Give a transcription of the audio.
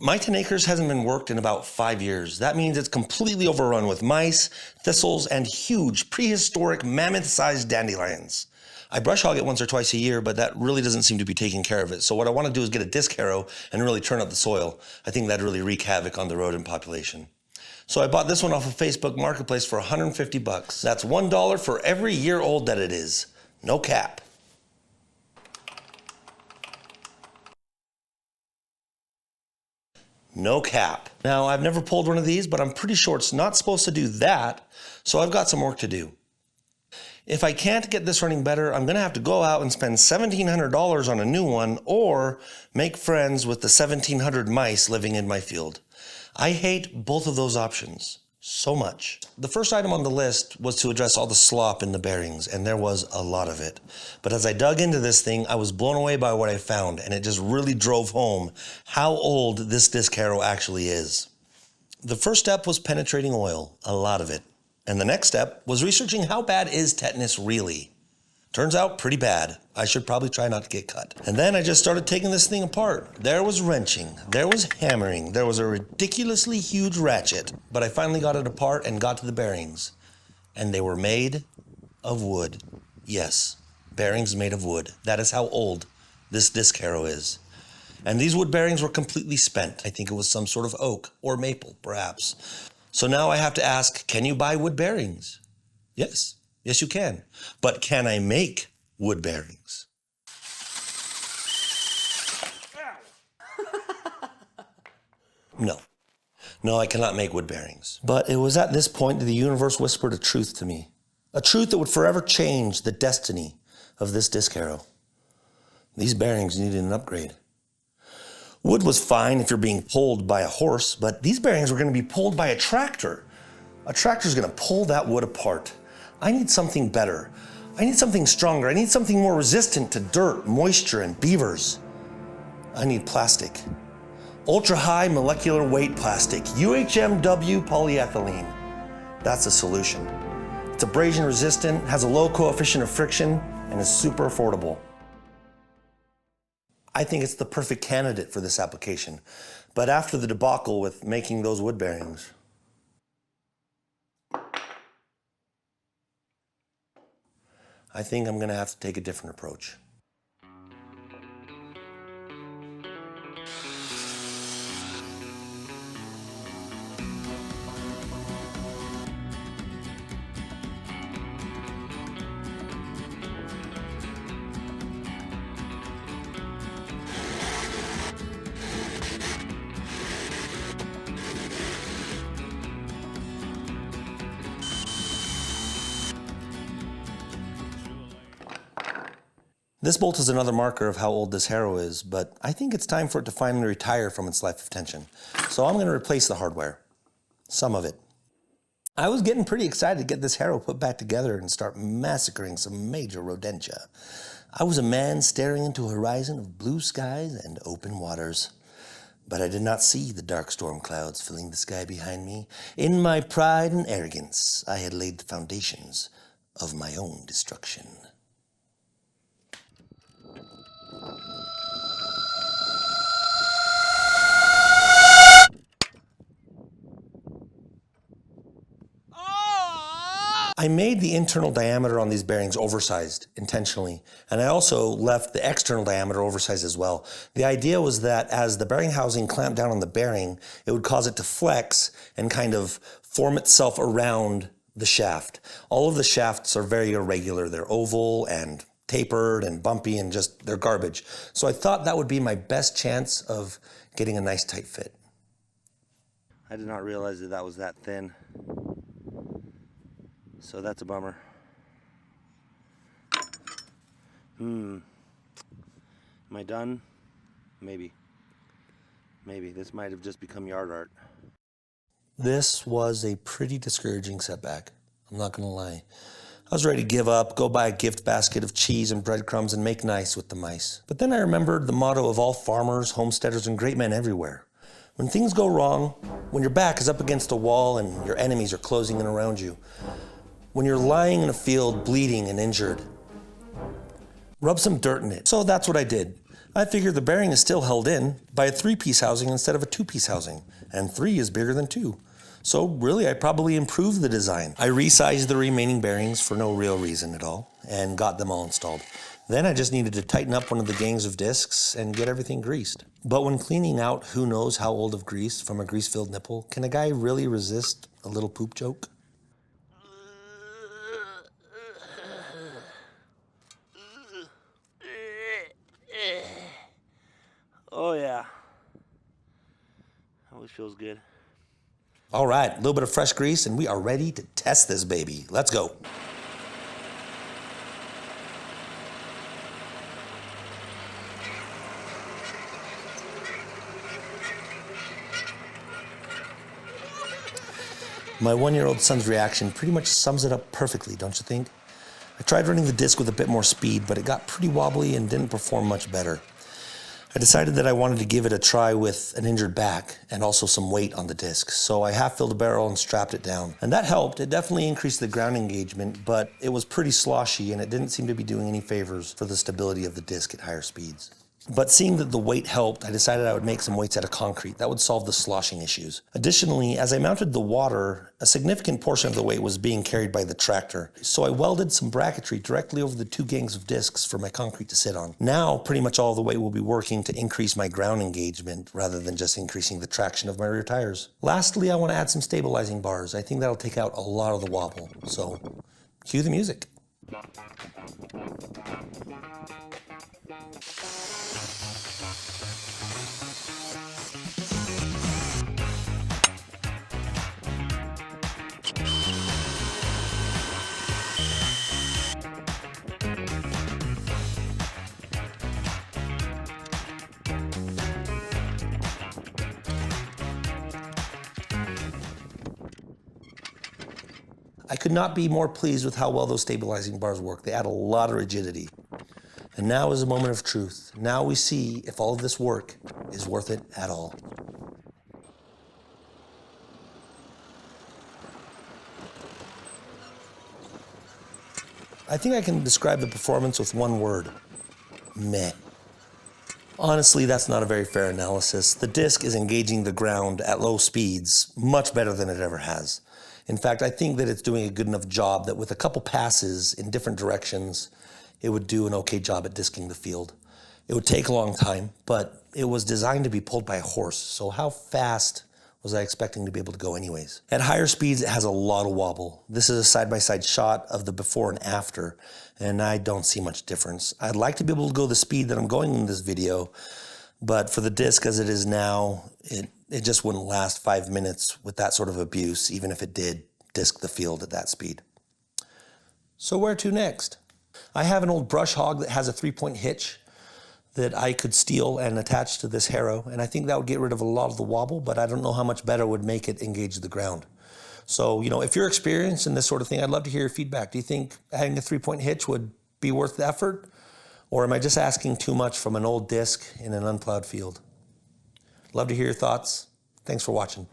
My 10 acres hasn't been worked in about 5 years. That means it's completely overrun with mice, thistles, and huge prehistoric mammoth-sized dandelions. I brush hog it once or twice a year, but that really doesn't seem to be taking care of it. So what I want to do is get a disc harrow and really turn up the soil. I think that'd really wreak havoc on the rodent population. So I bought this one off of Facebook Marketplace for 150 bucks. That's $1 for every year old that it is. No cap. No cap. Now, I've never pulled one of these, but I'm pretty sure it's not supposed to do that, so I've got some work to do. If I can't get this running better, I'm gonna have to go out and spend $1,700 on a new one or make friends with the 1,700 mice living in my field. I hate both of those options so much. The first item on the list was to address all the slop in the bearings, and there was a lot of it. But as I dug into this thing, I was blown away by what I found, and it just really drove home how old this disc harrow actually is. The first step was penetrating oil, a lot of it. And the next step was researching how bad is tetanus really. Turns out pretty bad. I should probably try not to get cut. And then I just started taking this thing apart. There was wrenching, there was hammering, there was a ridiculously huge ratchet, but I finally got it apart and got to the bearings. And they were made of wood. Yes, bearings made of wood. That is how old this disc harrow is. And these wood bearings were completely spent. I think it was some sort of oak or maple, perhaps. So now I have to ask, can you buy wood bearings? Yes. Yes, you can. But can I make wood bearings? No. No, I cannot make wood bearings. But it was at this point that the universe whispered a truth to me. A truth that would forever change the destiny of this disc harrow. These bearings needed an upgrade. Wood was fine if you're being pulled by a horse, but these bearings were going to be pulled by a tractor. A tractor's going to pull that wood apart. I need something better. I need something stronger. I need something more resistant to dirt, moisture, and beavers. I need plastic. Ultra-high molecular weight plastic, UHMW polyethylene. That's the solution. It's abrasion resistant, has a low coefficient of friction, and is super affordable. I think it's the perfect candidate for this application. But after the debacle with making those wood bearings, I think I'm gonna have to take a different approach. This bolt is another marker of how old this harrow is, but I think it's time for it to finally retire from its life of tension. So I'm gonna replace the hardware. Some of it. I was getting pretty excited to get this harrow put back together and start massacring some major rodentia. I was a man staring into a horizon of blue skies and open waters. But I did not see the dark storm clouds filling the sky behind me. In my pride and arrogance, I had laid the foundations of my own destruction. I made the internal diameter on these bearings oversized intentionally, and I also left the external diameter oversized as well. The idea was that as the bearing housing clamped down on the bearing, it would cause it to flex and kind of form itself around the shaft. All of the shafts are very irregular. They're oval and tapered and bumpy and just, they're garbage. So I thought that would be my best chance of getting a nice tight fit. I did not realize that that was that thin. So that's a bummer. Am I done? Maybe. Maybe. This might have just become yard art. This was a pretty discouraging setback. I'm not gonna lie. I was ready to give up, go buy a gift basket of cheese and breadcrumbs and make nice with the mice. But then I remembered the motto of all farmers, homesteaders, and great men everywhere. When things go wrong, when your back is up against a wall and your enemies are closing in around you, when you're lying in a field bleeding and injured, rub some dirt in it. So that's what I did. I figure the bearing is still held in by a 3-piece housing instead of a 2-piece housing, and 3 is bigger than 2. So really, I probably improved the design. I resized the remaining bearings for no real reason at all, and got them all installed. Then I just needed to tighten up one of the gangs of discs and get everything greased. But when cleaning out who knows how old of grease from a grease-filled nipple, can a guy really resist a little poop joke? Oh yeah. Always feels good. All right, a little bit of fresh grease and we are ready to test this baby. Let's go. My 1-year-old son's reaction pretty much sums it up perfectly, don't you think? I tried running the disc with a bit more speed, but it got pretty wobbly and didn't perform much better. I decided that I wanted to give it a try with an injured back and also some weight on the disc, so I half-filled the barrel and strapped it down. And that helped. It definitely increased the ground engagement, but it was pretty sloshy and it didn't seem to be doing any favors for the stability of the disc at higher speeds. But seeing that the weight helped, I decided I would make some weights out of concrete. That would solve the sloshing issues. Additionally, as I mounted the water, a significant portion of the weight was being carried by the tractor. So I welded some bracketry directly over the 2 gangs of discs for my concrete to sit on. Now, pretty much all the weight will be working to increase my ground engagement rather than just increasing the traction of my rear tires. Lastly, I want to add some stabilizing bars. I think that'll take out a lot of the wobble. So, cue the music. I could not be more pleased with how well those stabilizing bars work. They add a lot of rigidity. And now is a moment of truth. Now we see if all of this work is worth it at all. I think I can describe the performance with one word: meh. Honestly, that's not a very fair analysis. The disc is engaging the ground at low speeds much better than it ever has. In fact, I think that it's doing a good enough job that with a couple passes in different directions, it would do an okay job at disking the field. It would take a long time, but it was designed to be pulled by a horse, so how fast was I expecting to be able to go anyways? At higher speeds, it has a lot of wobble. This is a side-by-side shot of the before and after, and I don't see much difference. I'd like to be able to go the speed that I'm going in this video, but for the disc as it is now, it just wouldn't last 5 minutes with that sort of abuse, even if it did disc the field at that speed. So where to next? I have an old brush hog that has a 3-point hitch that I could steal and attach to this harrow, and I think that would get rid of a lot of the wobble, but I don't know how much better would make it engage the ground. So, if you're experienced in this sort of thing, I'd love to hear your feedback. Do you think adding a 3-point hitch would be worth the effort? Or am I just asking too much from an old disc in an unplowed field? Love to hear your thoughts. Thanks for watching.